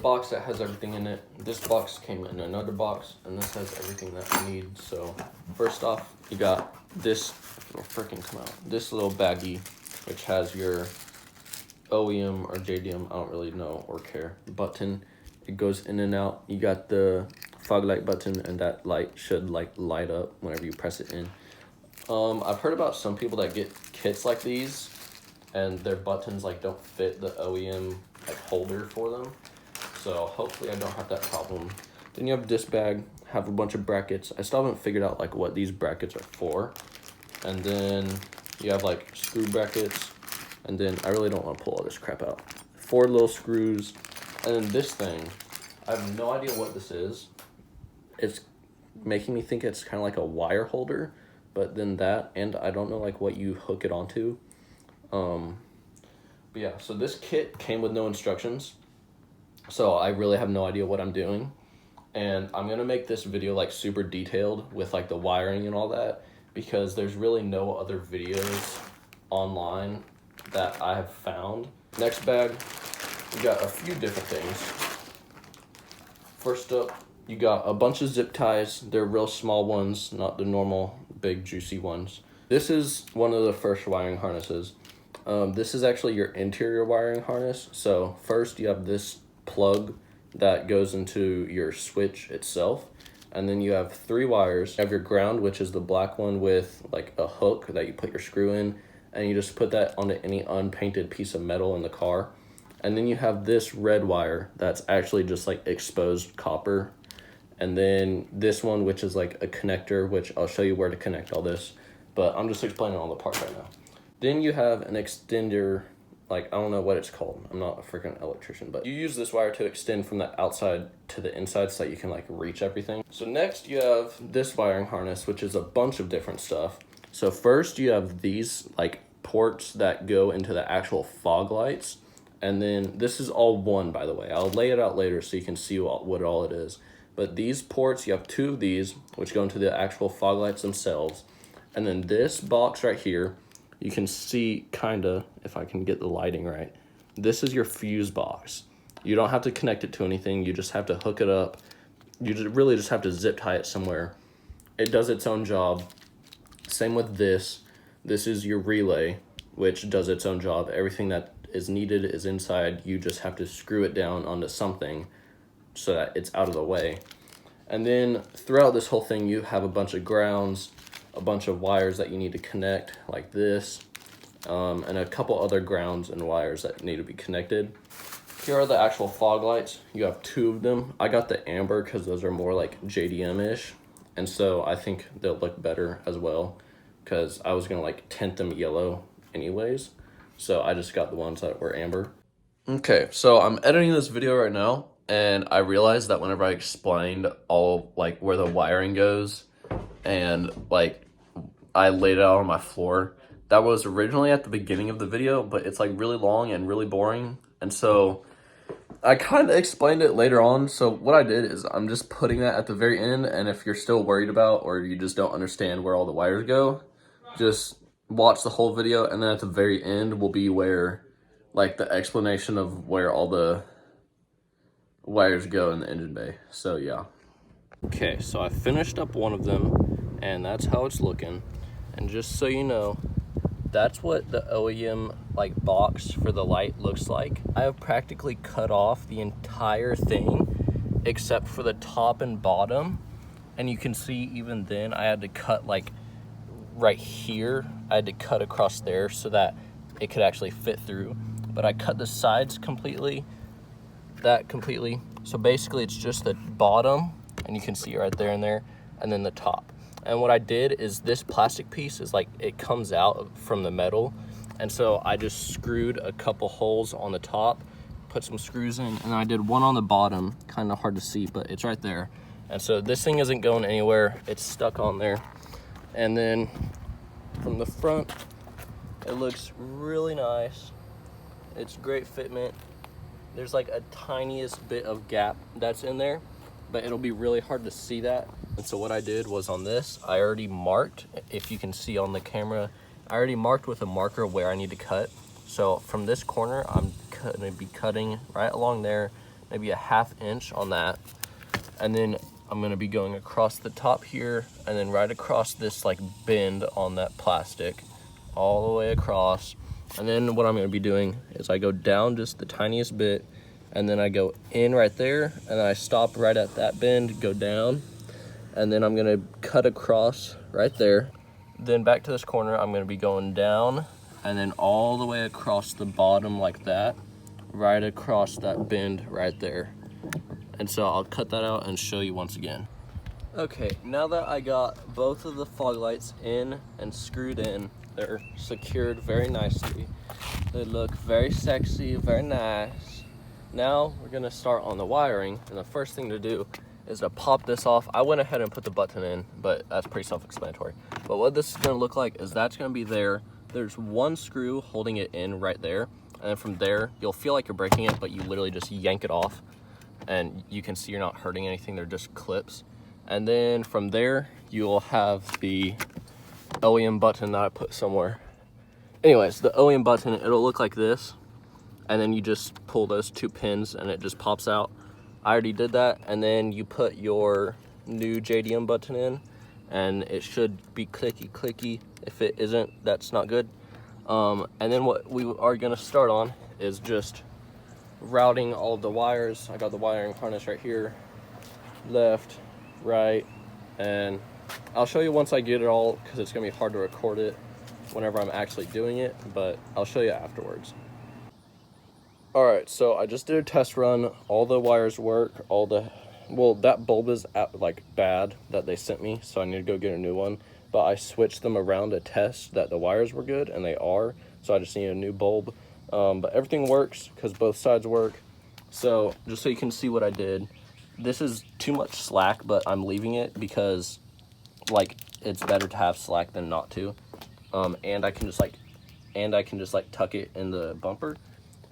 box that has everything in it. This box came in another box, and this has everything that you need. So first off, you got this this little baggie, which has your OEM or JDM, I don't really know or care, button. It goes in and out. You got the fog light button, and that light should like light up whenever you press it in. I've heard about some people that get kits like these and their buttons like don't fit the OEM like holder for them. So hopefully I don't have that problem. Then you have this bag, have a bunch of brackets. I still haven't figured out like what these brackets are for. And then you have like screw brackets. And then I really don't want to pull all this crap out. 4 little screws. And then this thing, I have no idea what this is. It's making me think it's kind of like a wire holder, but then that, and I don't know like what you hook it onto. But yeah, so this kit came with no instructions. So I really have no idea what I'm doing. And I'm gonna make this video like super detailed with like the wiring and all that, because there's really no other videos online that I have found. Next bag, we got a few different things. First up, you got a bunch of zip ties. They're real small ones, not the normal big juicy ones. This is one of the first wiring harnesses. This is actually your interior wiring harness. So first you have this plug that goes into your switch itself, and then you have 3 wires. You have your ground, which is the black one with like a hook that you put your screw in, and you just put that onto any unpainted piece of metal in the car. And then you have this red wire that's actually just like exposed copper. And then this one, which is like a connector, which I'll show you where to connect all this, but I'm just explaining all the parts right now. Then you have an extender, like, I don't know what it's called. I'm not a freaking electrician, but you use this wire to extend from the outside to the inside so that you can like reach everything. So next you have this wiring harness, which is a bunch of different stuff. So first you have these like ports that go into the actual fog lights. And then this is all one, by the way. I'll lay it out later so you can see what all it is. But these ports, you have 2 of these, which go into the actual fog lights themselves. And then this box right here, you can see kinda, if I can get the lighting right, this is your fuse box. You don't have to connect it to anything. You just have to hook it up. You really just have to zip tie it somewhere. It does its own job. Same with this. This is your relay, which does its own job. Everything that is needed is inside. You just have to screw it down onto something so that it's out of the way. And then throughout this whole thing, you have a bunch of grounds, a bunch of wires that you need to connect like this, and a couple other grounds and wires that need to be connected. Here are the actual fog lights. You have 2 of them. I got the amber because those are more like JDM-ish, and so I think they'll look better as well, because I was gonna like tint them yellow anyways, so I just got the ones that were amber. Okay, so I'm editing this video right now, and I realized that whenever I explained all like where the wiring goes and like I laid it out on my floor, that was originally at the beginning of the video, but it's like really long and really boring, and so I kind of explained it later on. So what I did is I'm just putting that at the very end, and if you're still worried about or you just don't understand where all the wires go, just watch the whole video, and then at the very end will be where like the explanation of where all the wires go in the engine bay. So yeah. Okay, so I finished up one of them, and that's how it's looking. And just so you know, that's what the OEM like box for the light looks like. I have practically cut off the entire thing except for the top and bottom, and you can see even then I had to cut like right here. I had to cut across there so that it could actually fit through, but I cut the sides completely, that completely. So basically it's just the bottom, and you can see right there and there, and then the top. And what I did is this plastic piece is like, it comes out from the metal. And so I just screwed a couple holes on the top, put some screws in, and I did one on the bottom, kind of hard to see, but it's right there. And so this thing isn't going anywhere. It's stuck on there. And then from the front, it looks really nice. It's great fitment. There's like a tiniest bit of gap that's in there, but it'll be really hard to see that. And so what I did was on this, I already marked, if you can see on the camera, I already marked with a marker where I need to cut. So from this corner, I'm gonna be cutting right along there maybe a 1/2 inch on that. And then I'm gonna be going across the top here and then right across this like bend on that plastic, all the way across. And then what I'm gonna be doing is I go down just the tiniest bit, and then I go in right there, and then I stop right at that bend, go down, and then I'm gonna cut across right there. Then back to this corner, I'm gonna be going down, and then all the way across the bottom like that, right across that bend right there. And so I'll cut that out and show you once again. Okay, now that I got both of the fog lights in and screwed in, they're secured very nicely. They look very sexy, very nice. Now we're gonna start on the wiring, and the first thing to do is to pop this off. I went ahead and put the button in, but that's pretty self-explanatory. But what this is gonna look like is that's gonna be there. There's one screw holding it in right there, and then from there, you'll feel like you're breaking it, but you literally just yank it off, and you can see you're not hurting anything. They're just clips. And then from there, you'll have the OEM button that I put somewhere. Anyways, the OEM button, it'll look like this, and then you just pull those 2 pins and it just pops out. I already did that, and then you put your new JDM button in, and it should be clicky. If it isn't, that's not good. And then what we are gonna start on is just routing all of the wires. I got the wiring harness right here, left, right, and I'll show you once I get it all, because it's gonna be hard to record it whenever I'm actually doing it, but I'll show you afterwards. All right, so I just did a test run. All the wires work. Well, that bulb is like bad that they sent me, so I need to go get a new one. But I switched them around to test that the wires were good, and they are. So I just need a new bulb. But everything works because both sides work. So just so you can see what I did, this is too much slack, but I'm leaving it because like it's better to have slack than not to. And I can just like tuck it in the bumper.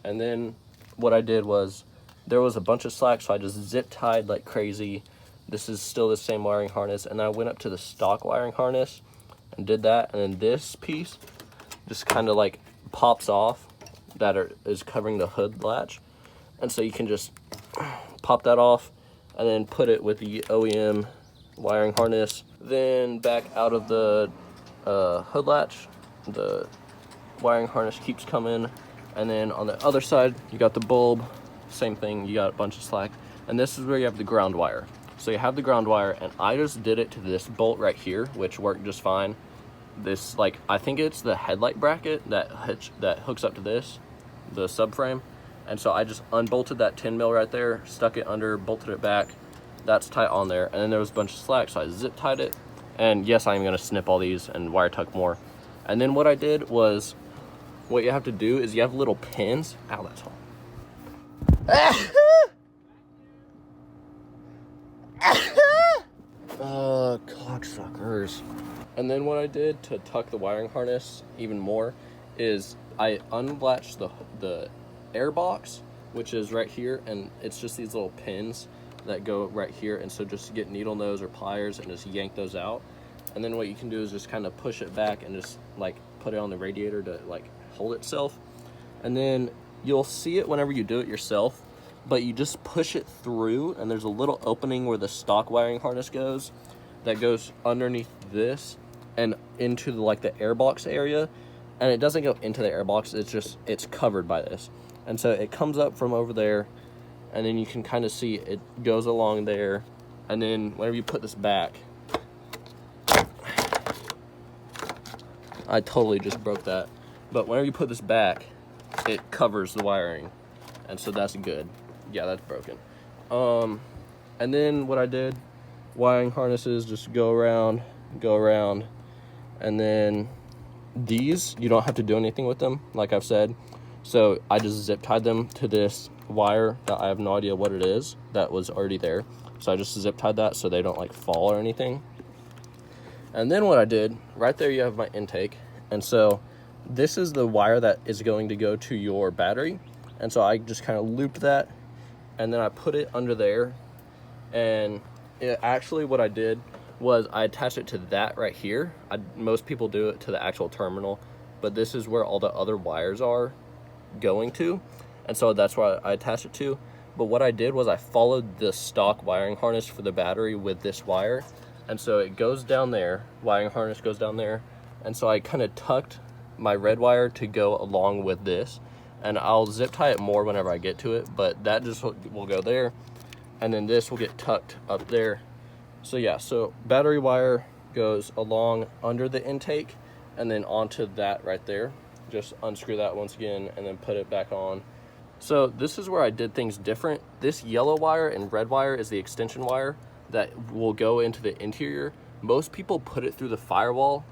And then what I did was there was a bunch of slack, so I just zip tied like crazy. This is still the same wiring harness, and then I went up to the stock wiring harness and did that, and then this piece just kind of like pops off that is covering the hood latch, and so you can just pop that off and then put it with the OEM wiring harness. Then back out of the hood latch, the wiring harness keeps coming, and then on the other side you got the bulb, same thing, you got a bunch of slack, and this is where you have the ground wire. So you have the ground wire, and I just did it to this bolt right here, which worked just fine. This, like, I think it's the headlight bracket that hooks up to this, the subframe. And so I just unbolted that 10 mil right there, stuck it under, bolted it back. That's tight on there. And then there was a bunch of slack, so I zip tied it. And yes, I'm gonna snip all these and wire tuck more. And then what I did was, what you have to do is you have little pins. Ow, that's all. Cocksuckers. And then what I did to tuck the wiring harness even more is I unlatched the air box, which is right here, and it's just these little pins that go right here, and so just get needle nose or pliers and just yank those out. And then what you can do is just kind of push it back and just like put it on the radiator to like hold itself. And then you'll see it whenever you do it yourself, but you just push it through, and there's a little opening where the stock wiring harness goes that goes underneath this and into the air box area, and it doesn't go into the air box, it's covered by this. And so it comes up from over there, and then you can kind of see it goes along there, and then whenever you put this back, I totally just broke that, but whenever you put this back, it covers the wiring, and so that's good. Yeah, that's broken. And then what I did, wiring harnesses just go around, and then these, you don't have to do anything with them, like I've said. So I just zip tied them to this wire that I have no idea what it is, that was already there. So I just zip tied that so they don't like fall or anything. And then what I did, right there you have my intake. And so this is the wire that is going to go to your battery. And so I just kind of looped that, and then I put it under there. And actually what I did was I attached it to that right here. Most people do it to the actual terminal, but this is where all the other wires are going to, and so that's why I attached it to. but what I did was I followed the stock wiring harness for the battery with this wire. And so it goes down there, wiring harness goes down there. And so I kind of tucked my red wire to go along with this. And I'll zip tie it more whenever I get to it, but that just will go there. And then this will get tucked up there. So yeah, so battery wire goes along under the intake and then onto that right there. Just unscrew that once again and then put it back on. So this is where I did things different. This yellow wire and red wire is the extension wire that will go into the interior. Most people put it through the firewall,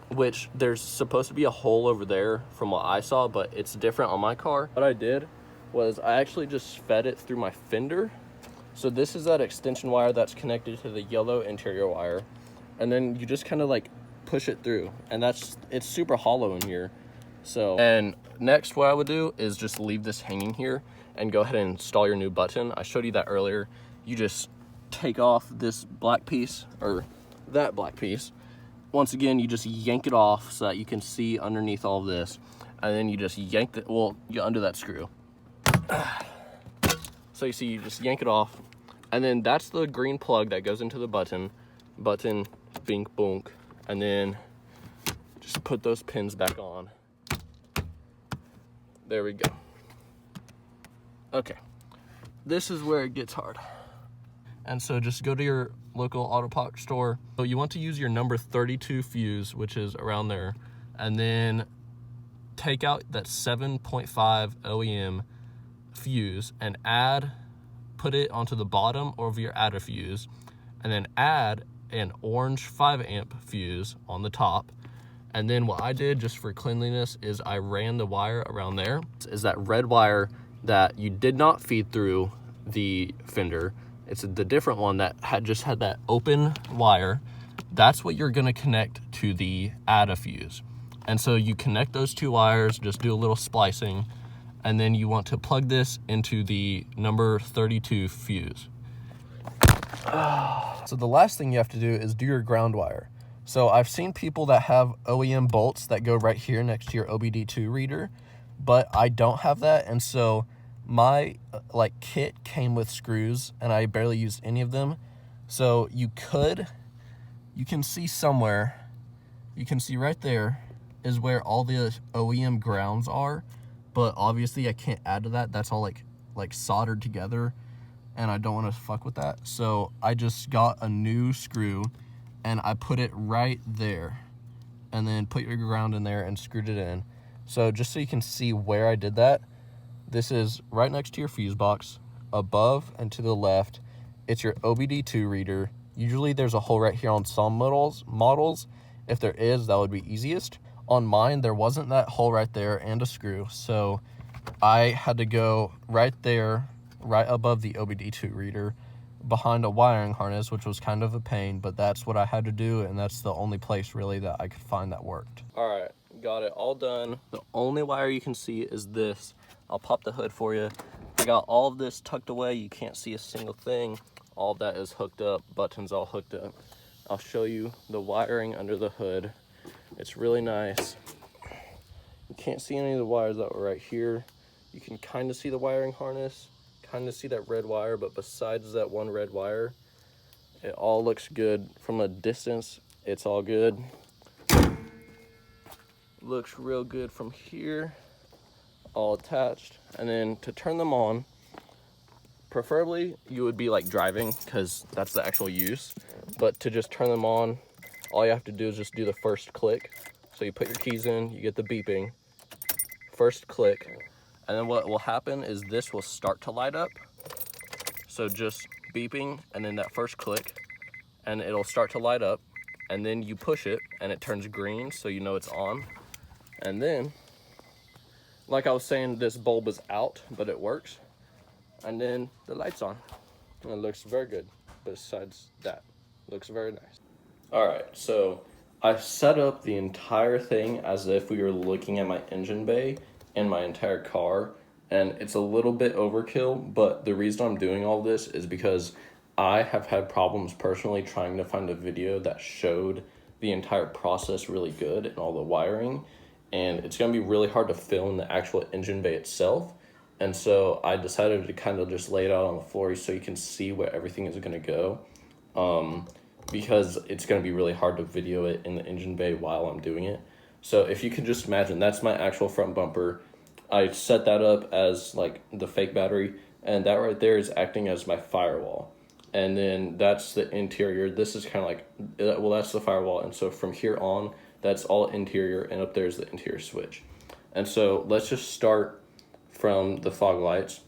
which there's supposed to be a hole over there from what I saw, but it's different on my car. What I did was I actually just fed it through my fender. So this is that extension wire that's connected to the yellow interior wire. And then you just kind of like push it through, and it's super hollow in here. So, and next what I would do is just leave this hanging here and go ahead and install your new button. I showed you that earlier. You just take off this black piece, or that black piece. Once again, you just yank it off so that you can see underneath all of this. And then you just yank it, well, you undo that screw. So you see, you just yank it off. And then that's the green plug that goes into the button. Button, bink, boonk. And then just put those pins back on. There we go. Okay, this is where it gets hard. And so just go to your local auto parts store. So you want to use your number 32 fuse, which is around there, and then take out that 7.5 OEM fuse and put it onto the bottom of your adder fuse, and then add an orange 5 amp fuse on the top. And then what I did just for cleanliness is I ran the wire around there. Is that red wire that you did not feed through the fender. It's the different one that just had that open wire. That's what you're gonna connect to the ADA fuse. And so you connect those two wires, just do a little splicing, and then you want to plug this into the number 32 fuse. So the last thing you have to do is do your ground wire. So I've seen people that have OEM bolts that go right here next to your OBD2 reader, but I don't have that. And so my kit came with screws and I barely used any of them. So you can see somewhere, you can see right there is where all the OEM grounds are, but obviously I can't add to that. That's all like soldered together, and I don't want to fuck with that. So I just got a new screw and I put it right there, and then put your ground in there and screwed it in. So just so you can see where I did that, this is right next to your fuse box, above and to the left. It's your OBD2 reader. Usually there's a hole right here on some models. If there is, that would be easiest. On mine, there wasn't that hole right there and a screw. So I had to go right there, right above the OBD2 reader, behind a wiring harness, which was kind of a pain, but that's what I had to do, and that's the only place really that I could find that worked. All right, got it all done. The only wire you can see is this. I'll pop the hood for you. I got all of this tucked away. You can't see a single thing. All of that is hooked up, buttons all hooked up. I'll show you the wiring under the hood. It's really nice. You can't see any of the wires that were right here. You can kind of see the wiring harness, kind of see that red wire, but besides that one red wire, it all looks good. From a distance, it's all good. Looks real good from here, all attached. And then to turn them on, preferably you would be like driving, because that's the actual use. But to just turn them on, all you have to do is just do the first click. So you put your keys in, you get the beeping, first click, and then what will happen is this will start to light up. So just beeping and then that first click, and it'll start to light up, and then you push it and it turns green, so you know it's on. And then, like I was saying, this bulb is out, but it works. And then the light's on, and it looks very good. Besides that, it looks very nice. All right, so I set up the entire thing as if we were looking at my engine bay in my entire car, and it's a little bit overkill, but the reason I'm doing all this is because I have had problems personally trying to find a video that showed the entire process really good and all the wiring, and it's going to be really hard to film the actual engine bay itself. And so I decided to kind of just lay it out on the floor so you can see where everything is going to go. Because it's going to be really hard to video it in the engine bay while I'm doing it. So if you can just imagine, that's my actual front bumper. I set that up as like the fake battery, and that right there is acting as my firewall. And then that's the interior. This is kind of like, well, that's the firewall. And so from here on, that's all interior, and up there's the interior switch. And so let's just start from the fog lights.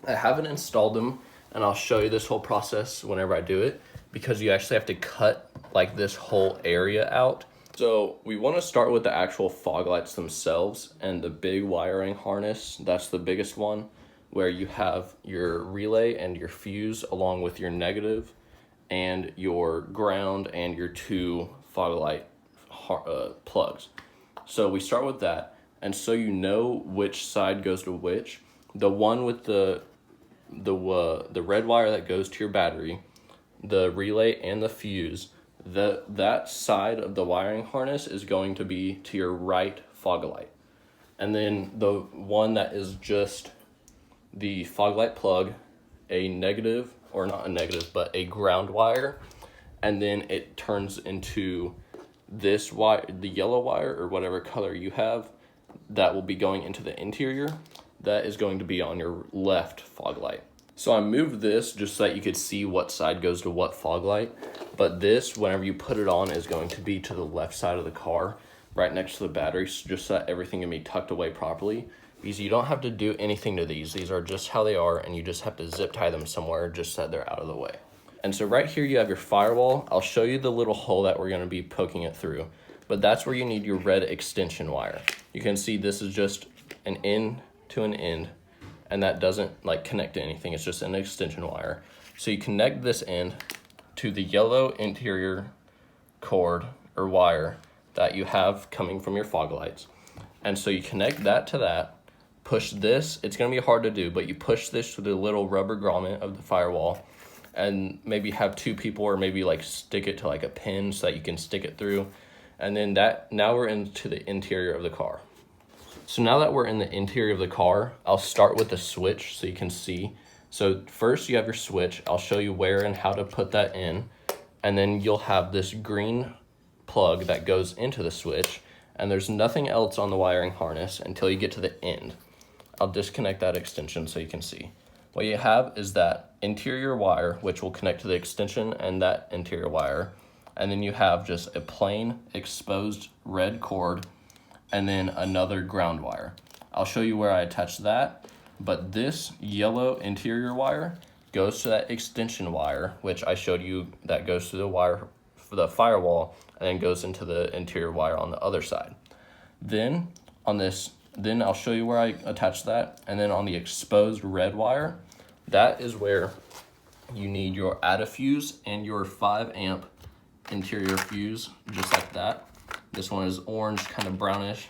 I haven't installed them, and I'll show you this whole process whenever I do it, because you actually have to cut like this whole area out. So we want to start with the actual fog lights themselves, and the big wiring harness, that's the biggest one, where you have your relay and your fuse along with your negative and your ground and your two fog light plugs. So we start with that, and so you know which side goes to which. The one with the red wire that goes to your battery, the relay, and the fuse, that side of the wiring harness is going to be to your right fog light. And then the one that is just the fog light plug, a negative, or not a negative, but a ground wire, and then it turns into this wire, the yellow wire, or whatever color you have, that will be going into the interior. That is going to be on your left fog light. So I moved this just so that you could see what side goes to what fog light, but this, whenever you put it on, is going to be to the left side of the car, right next to the battery, just so that everything can be tucked away properly, because you don't have to do anything to these. These are just how they are, and you just have to zip tie them somewhere just so that they're out of the way. And so right here you have your firewall. I'll show you the little hole that we're going to be poking it through, but that's where you need your red extension wire. You can see this is just an end to an end, and that doesn't like connect to anything. It's just an extension wire. So you connect this end to the yellow interior cord or wire that you have coming from your fog lights. And so you connect that to that, push this, it's gonna be hard to do, but you push this to the little rubber grommet of the firewall, and maybe have two people, or maybe like stick it to like a pin so that you can stick it through. And then now we're into the interior of the car. So now that we're in the interior of the car, I'll start with the switch so you can see. So first you have your switch. I'll show you where and how to put that in. And then you'll have this green plug that goes into the switch, and there's nothing else on the wiring harness until you get to the end. I'll disconnect that extension so you can see. What you have is that interior wire, which will connect to the extension and that interior wire. And then you have just a plain exposed red cord, and then another ground wire. I'll show you where I attach that, but this yellow interior wire goes to that extension wire, which I showed you, that goes to the wire for the firewall, and then goes into the interior wire on the other side. Then I'll show you where I attach that, and then on the exposed red wire, that is where you need your add fuse and your 5 amp interior fuse, just like that. This one is orange, kind of brownish,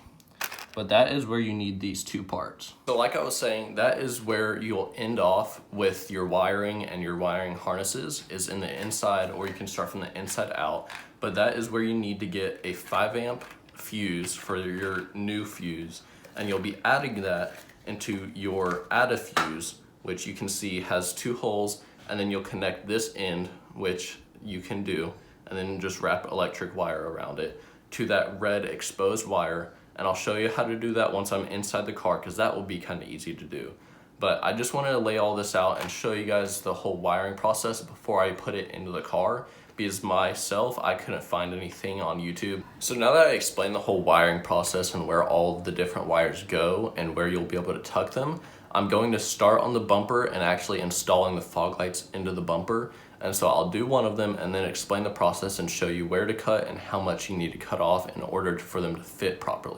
but that is where you need these two parts. So like I was saying, that is where you'll end off with your wiring and your wiring harnesses, is in the inside, or you can start from the inside out. But that is where you need to get a 5 amp fuse for your new fuse, and you'll be adding that into your add fuse, which you can see has 2 holes, and then you'll connect this end, which you can do, and then just wrap electric wire around it, to that red exposed wire. And I'll show you how to do that once I'm inside the car, because that will be kind of easy to do. But I just wanted to lay all this out and show you guys the whole wiring process before I put it into the car, because myself, I couldn't find anything on YouTube. So now that I explained the whole wiring process and where all of the different wires go and where you'll be able to tuck them, I'm going to start on the bumper and actually installing the fog lights into the bumper. And so I'll do one of them and then explain the process and show you where to cut and how much you need to cut off in order for them to fit properly.